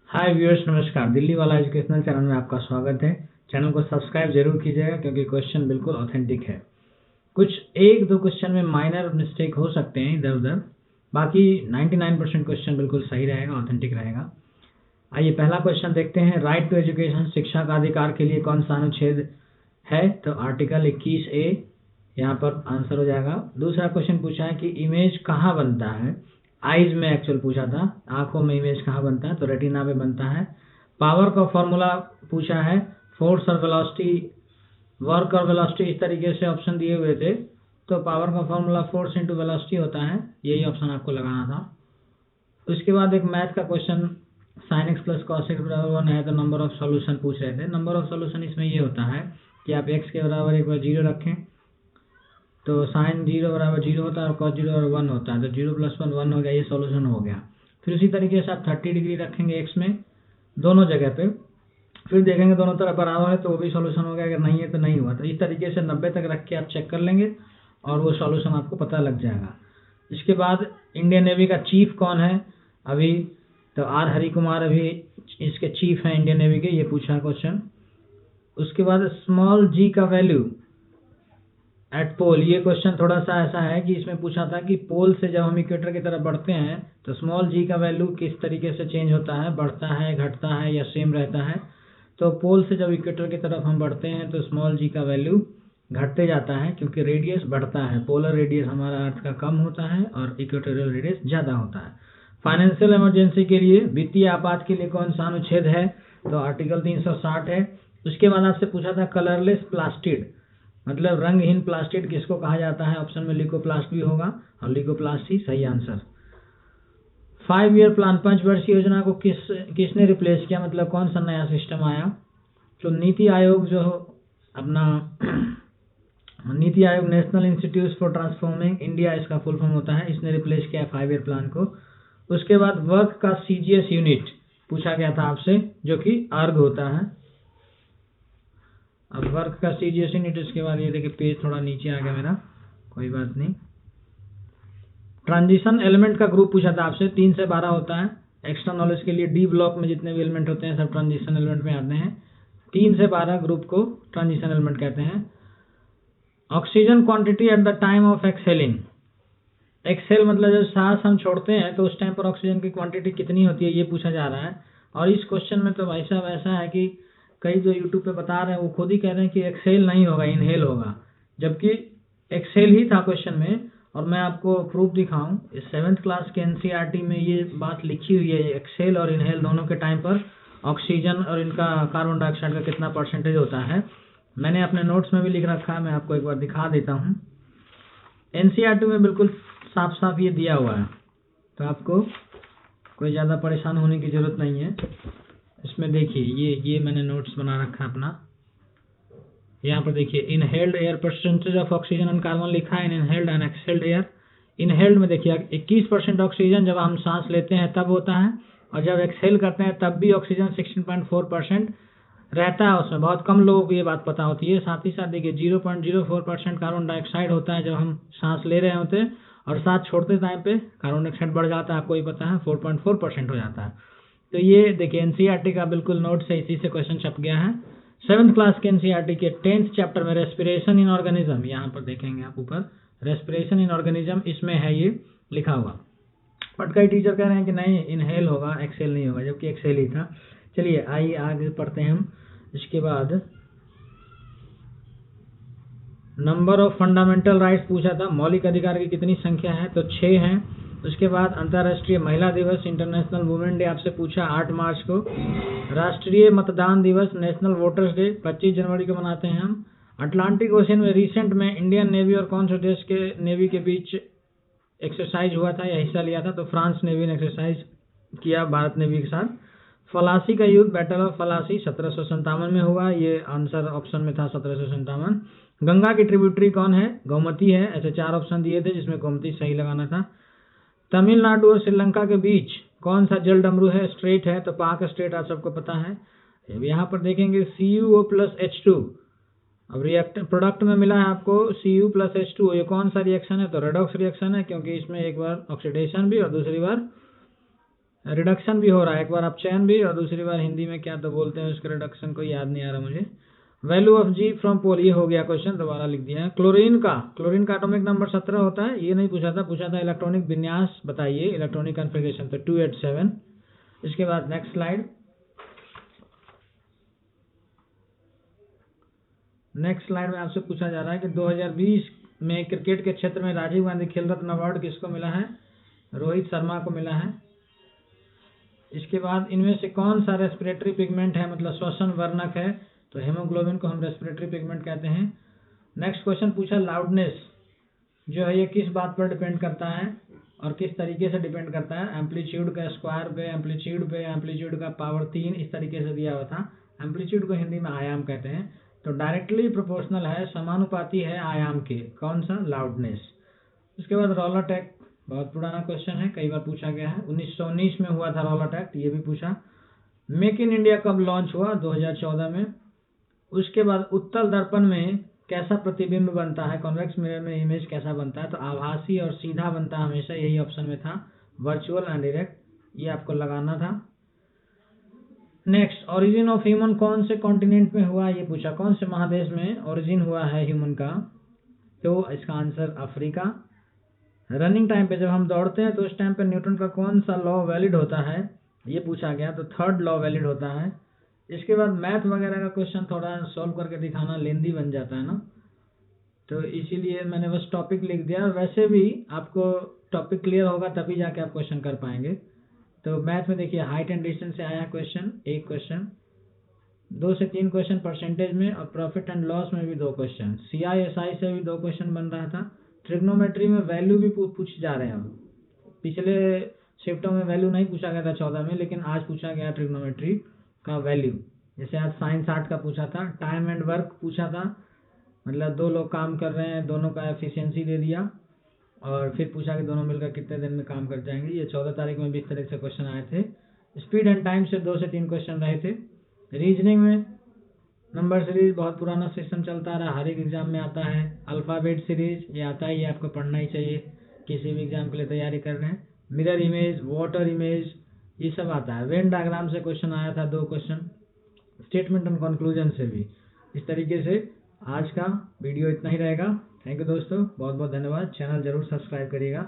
हाय viewers, नमस्कार। दिल्ली वाला educational channel में आपका स्वागत है। चैनल को सब्सक्राइब जरूर कीजिएगा क्योंकि क्वेश्चन बिल्कुल ऑथेंटिक है। कुछ एक दो क्वेश्चन में माइनर मिस्टेक हो सकते हैं इधर उधर, बाकी 99% क्वेश्चन बिल्कुल सही रहेगा, ऑथेंटिक रहेगा। आइए पहला क्वेश्चन देखते हैं। राइट टू एजुकेशन, शिक्षा का अधिकार के लिए कौन सा अनुच्छेद है? तो आर्टिकल 21A यहाँ पर आंसर हो जाएगा। दूसरा क्वेश्चन पूछा है कि इमेज कहाँ बनता है? आईज में एक्चुअल पूछा था, आंखों में इमेज कहाँ बनता है? तो रेटिना में बनता है। पावर का फॉर्मूला पूछा है, फोर्स और वेलोसिटी, वर्क और वेलोसिटी, इस तरीके से ऑप्शन दिए हुए थे। तो पावर का फॉर्मूला फोर्स इंटू वेलोसिटी होता है, यही ऑप्शन आपको लगाना था। उसके बाद एक मैथ का question, sine x plus cos x बराबर 1 है तो नंबर ऑफ सॉल्यूशन पूछ रहे थे। नंबर ऑफ सॉल्यूशन इसमें ये होता है कि आप एक्स के बराबर एक बार 0 रखें तो साइन 0 बराबर 0 होता है और कॉस 0 बराबर 1 होता है, तो 0 + 1 1 हो गया, ये सॉल्यूशन हो गया। फिर उसी तरीके से आप 30 डिग्री रखेंगे एक्स में दोनों जगह पे, फिर देखेंगे दोनों तरफ बराबर है तो वो भी सॉल्यूशन हो गया, अगर नहीं है तो नहीं हुआ। तो इस तरीके से 90 तक रख के आप चेक कर लेंगे और वो सॉल्यूशन आपको पता लग जाएगा। इसके बाद इंडियन नेवी का चीफ कौन है अभी? तो आर हरि कुमार अभी इसके चीफ हैं इंडियन नेवी के, ये पूछा क्वेश्चन। उसके बाद स्मॉल जी का वैल्यू एट पोल, ये क्वेश्चन थोड़ा सा ऐसा है कि इसमें पूछा था कि पोल से जब हम इक्वेटर की तरफ बढ़ते हैं तो स्मॉल जी का वैल्यू किस तरीके से चेंज होता है, बढ़ता है, घटता है या सेम रहता है? तो पोल से जब इक्वेटर की तरफ हम बढ़ते हैं तो स्मॉल जी का वैल्यू घटते जाता है क्योंकि रेडियस बढ़ता है। पोलर रेडियस हमारा अर्थ का कम होता है और इक्वेटोरियल रेडियस ज़्यादा होता है। फाइनेंशियल इमरजेंसी के लिए, वित्तीय आपात के लिए कौन सा अनुच्छेद है? तो आर्टिकल 360 है। उसके बाद आपसे पूछा था कलरलेस प्लास्टिड, मतलब रंगहीन प्लास्टिड किसको कहा जाता है? ऑप्शन में लिकोप्लास्ट भी होगा और लिकोप्लास्ट ही सही आंसर। 5 ईयर प्लान, 5 वर्षीय योजना को किसने रिप्लेस किया, मतलब कौन सा नया सिस्टम आया? तो नीति आयोग जो अपना NITI Aayog, national institute for transforming India इसका फुल फॉर्म होता है, इसने रिप्लेस किया 5 ईयर प्लान को। उसके बाद वर्क का CGS यूनिट पूछा गया था आपसे, जो कि अर्ग होता है। अब वर्क का CGS यूनिट, इसके बाद ये देखिए पेज थोड़ा नीचे आ गया मेरा, कोई बात नहीं। ट्रांजिशन एलिमेंट का ग्रुप पूछा था आपसे, 3 से 12 होता है। एक्स्ट्रा नॉलेज के लिए डी ब्लॉक में जितने भी एलिमेंट होते हैं सब ट्रांजिशन एलिमेंट में आते हैं। 3 से 12 ग्रुप को ट्रांजिशन एलिमेंट कहते हैं। Oxygen quantity at the time of exhaling, exhale मतलब जब सांस हम छोड़ते हैं तो उस टाइम पर ऑक्सीजन की क्वांटिटी कितनी होती है, ये पूछा जा रहा है। और इस क्वेश्चन में तो भाई साहब ऐसा है कि कई जो यूट्यूब पे बता रहे हैं वो खुद ही कह रहे हैं कि एक्सहेल नहीं होगा, इनहेल होगा, जबकि एक्सहेल ही था क्वेश्चन में। और मैं आपको प्रूफ दिखाऊं, इस 7th क्लास के NCERT में ये बात लिखी हुई है, एक्सहेल और इनहेल दोनों के टाइम पर ऑक्सीजन और इनका कार्बन डाइऑक्साइड का कितना परसेंटेज होता है। मैंने अपने नोट्स में भी लिख रखा है, मैं आपको एक बार दिखा देता हूँ। NCERT में बिल्कुल साफ साफ ये दिया हुआ है, तो आपको कोई ज़्यादा परेशान होने की ज़रूरत नहीं है। इसमें देखिए ये मैंने नोट्स बना रखा है अपना, यहाँ पर देखिए inhaled air percentage of oxygen and carbon लिखा है, inhaled and exhaled air. Inhaled में देखिए 21% ऑक्सीजन जब हम सांस लेते हैं तब होता है, और जब एक्सहेल करते हैं तब भी ऑक्सीजन 16.4% रहता है उसमें। बहुत कम लोगों को ये बात पता होती है। साथ ही साथ देखिए 0.04% कार्बन डाइऑक्साइड होता है जब हम सांस ले रहे होते हैं, और सांस छोड़ते टाइम पे कार्बन डाइऑक्साइड बढ़ जाता है, आपको ही पता है 4.4% हो जाता है। तो ये देखिए NCERT का बिल्कुल नोट से इसी से क्वेश्चन छप गया है। 7th क्लास के NCERT के 10th चैप्टर में रेस्पिरेशन इन ऑर्गेनिज्म, यहाँ पर देखेंगे आप ऊपर रेस्पिरेशन इन ऑर्गेनिज्म, इसमें है ये लिखा हुआ। बट कई टीचर कह रहे हैं कि नहीं इनहेल होगा, एक्सहेल नहीं होगा, जबकि एक्सहेल ही था। चलिए आइए आगे पढ़ते हैं हम। इसके बाद नंबर ऑफ फंडामेंटल राइट्स पूछा था, मौलिक अधिकार की कितनी संख्या है? तो 6 हैं। उसके बाद अंतर्राष्ट्रीय महिला दिवस, इंटरनेशनल वुमेन डे आपसे पूछा 8 मार्च को। राष्ट्रीय मतदान दिवस, नेशनल वोटर्स डे 25 जनवरी को मनाते हैं हम। अटलांटिक ओशन में रिसेंट में इंडियन नेवी और कौन से देश के नेवी के बीच एक्सरसाइज हुआ था या हिस्सा लिया था? तो फ्रांस नेवी ने एक्सरसाइज किया भारत नेवी के साथ। फलासी का युद्ध, बैटल ऑफ फलासी 1757 में हुआ, ये आंसर ऑप्शन में था 1757। गंगा की ट्रिब्यूटरी कौन है? गोमती है। ऐसे 4 ऑप्शन दिए थे जिसमें गोमती सही लगाना था। तमिलनाडु और श्रीलंका के बीच कौन सा जल डमरू है, स्ट्रेट है? तो पाक स्ट्रेट आप सबको पता है। अब यहाँ पर देखेंगे CuO + H2, अब रिएक्ट प्रोडक्ट में मिला है आपको Cu + H2O, ये कौन सा रिएक्शन है? तो रेडॉक्स रिएक्शन है, क्योंकि इसमें एक बार ऑक्सीडेशन भी और दूसरी बार रिडक्शन भी हो रहा है, एक बार अपचयन भी और दूसरी बार हिंदी में क्या तो बोलते हैं उसके रिडक्शन को, याद नहीं आ रहा मुझे। Value of G from pole, ये हो गया क्वेश्चन, दोबारा लिख दिया है। क्लोरीन का एटॉमिक नंबर 17 होता है, ये नहीं पूछा था, पूछा था इलेक्ट्रॉनिक विन्यास बताइए, इलेक्ट्रॉनिक कॉन्फ़िगरेशन, तो 287। इसके बाद नेक्स्ट स्लाइड। नेक्स्ट स्लाइड में आपसे पूछा जा रहा है कि 2020 में क्रिकेट के क्षेत्र में राजीव गांधी खेल रत्न अवार्ड किसको मिला है? रोहित शर्मा को मिला है। इसके बाद इनमें से कौन सा रेस्पिरेटरी पिगमेंट है, मतलब श्वसन वर्णक है? तो हेमोग्लोबिन को हम रेस्पिरेटरी पिगमेंट कहते हैं। नेक्स्ट क्वेश्चन पूछा लाउडनेस जो है ये किस बात पर डिपेंड करता है और किस तरीके से डिपेंड करता है? एम्पलीट्यूड का स्क्वायर पे, एम्पलीट्यूड पे, एम्पलीट्यूड का पावर 3, इस तरीके से दिया हुआ था। एम्पलीट्यूड को हिंदी में आयाम कहते हैं, तो डायरेक्टली प्रोपोर्शनल है, समानुपाती है आयाम के, कौन सा? लाउडनेस। उसके बाद रोलर एक्ट, बहुत पुराना क्वेश्चन है, कई बार पूछा गया है, 1919 में हुआ था रोलर एक्ट, ये भी पूछा। मेक इन इंडिया कब लॉन्च हुआ? 2014 में। उसके बाद उत्तल दर्पण में कैसा प्रतिबिंब बनता है, कॉन्वेक्स मिरर में इमेज कैसा बनता है? तो आभासी और सीधा बनता है हमेशा, यही ऑप्शन में था, वर्चुअल एंड डायरेक्ट, ये आपको लगाना था। नेक्स्ट, ओरिजिन ऑफ ह्यूमन कौन से कॉन्टिनेंट में हुआ, ये पूछा, कौन से महादेश में ओरिजिन हुआ है ह्यूमन का? तो इसका आंसर अफ्रीका। रनिंग टाइम पे, जब हम दौड़ते हैं तो उस टाइम पे न्यूटन का कौन सा लॉ वैलिड होता है, ये पूछा गया, तो थर्ड लॉ वैलिड होता है। इसके बाद मैथ वगैरह का क्वेश्चन थोड़ा सॉल्व करके दिखाना लेंदी बन जाता है ना, तो इसीलिए मैंने बस टॉपिक लिख दिया। वैसे भी आपको टॉपिक क्लियर होगा तभी जाके आप क्वेश्चन कर पाएंगे। तो मैथ में देखिए हाइट एंड डिस्टेंस से आया क्वेश्चन, एक क्वेश्चन, 2 से 3 क्वेश्चन परसेंटेज में, और प्रॉफिट एंड लॉस में भी 2 क्वेश्चन, CISI से भी 2 क्वेश्चन बन रहा था। ट्रिग्नोमेट्री में वैल्यू भी पूछ जा रहे हैं। अब पिछले शिफ्टों में वैल्यू नहीं पूछा गया था 14 में, लेकिन आज पूछा गया ट्रिग्नोमेट्री का वैल्यू। जैसे आज साइंस आर्ट का पूछा था, टाइम एंड वर्क पूछा था, मतलब 2 लोग काम कर रहे हैं, दोनों का एफिशिएंसी दे दिया, और फिर पूछा कि दोनों मिलकर कितने दिन में काम कर जाएंगे। ये 14 तारीख में भी इस तरह से क्वेश्चन आए थे। स्पीड एंड टाइम से 2 से 3 क्वेश्चन रहे थे। रीजनिंग में नंबर सीरीज बहुत पुराना सिस्टम चलता रहा, हर एक एग्जाम में आता है। अल्फ़ाबेट सीरीज ये आता है, ये आपको पढ़ना ही चाहिए, किसी भी एग्जाम के लिए तैयारी कर रहे हैं। मिरर इमेज, वाटर इमेज, ये सब आता है। वेन डायग्राम से क्वेश्चन आया था 2 क्वेश्चन, स्टेटमेंट एंड कंक्लूजन से भी। इस तरीके से आज का वीडियो इतना ही रहेगा। थैंक यू दोस्तों, बहुत बहुत धन्यवाद। चैनल जरूर सब्सक्राइब करिएगा।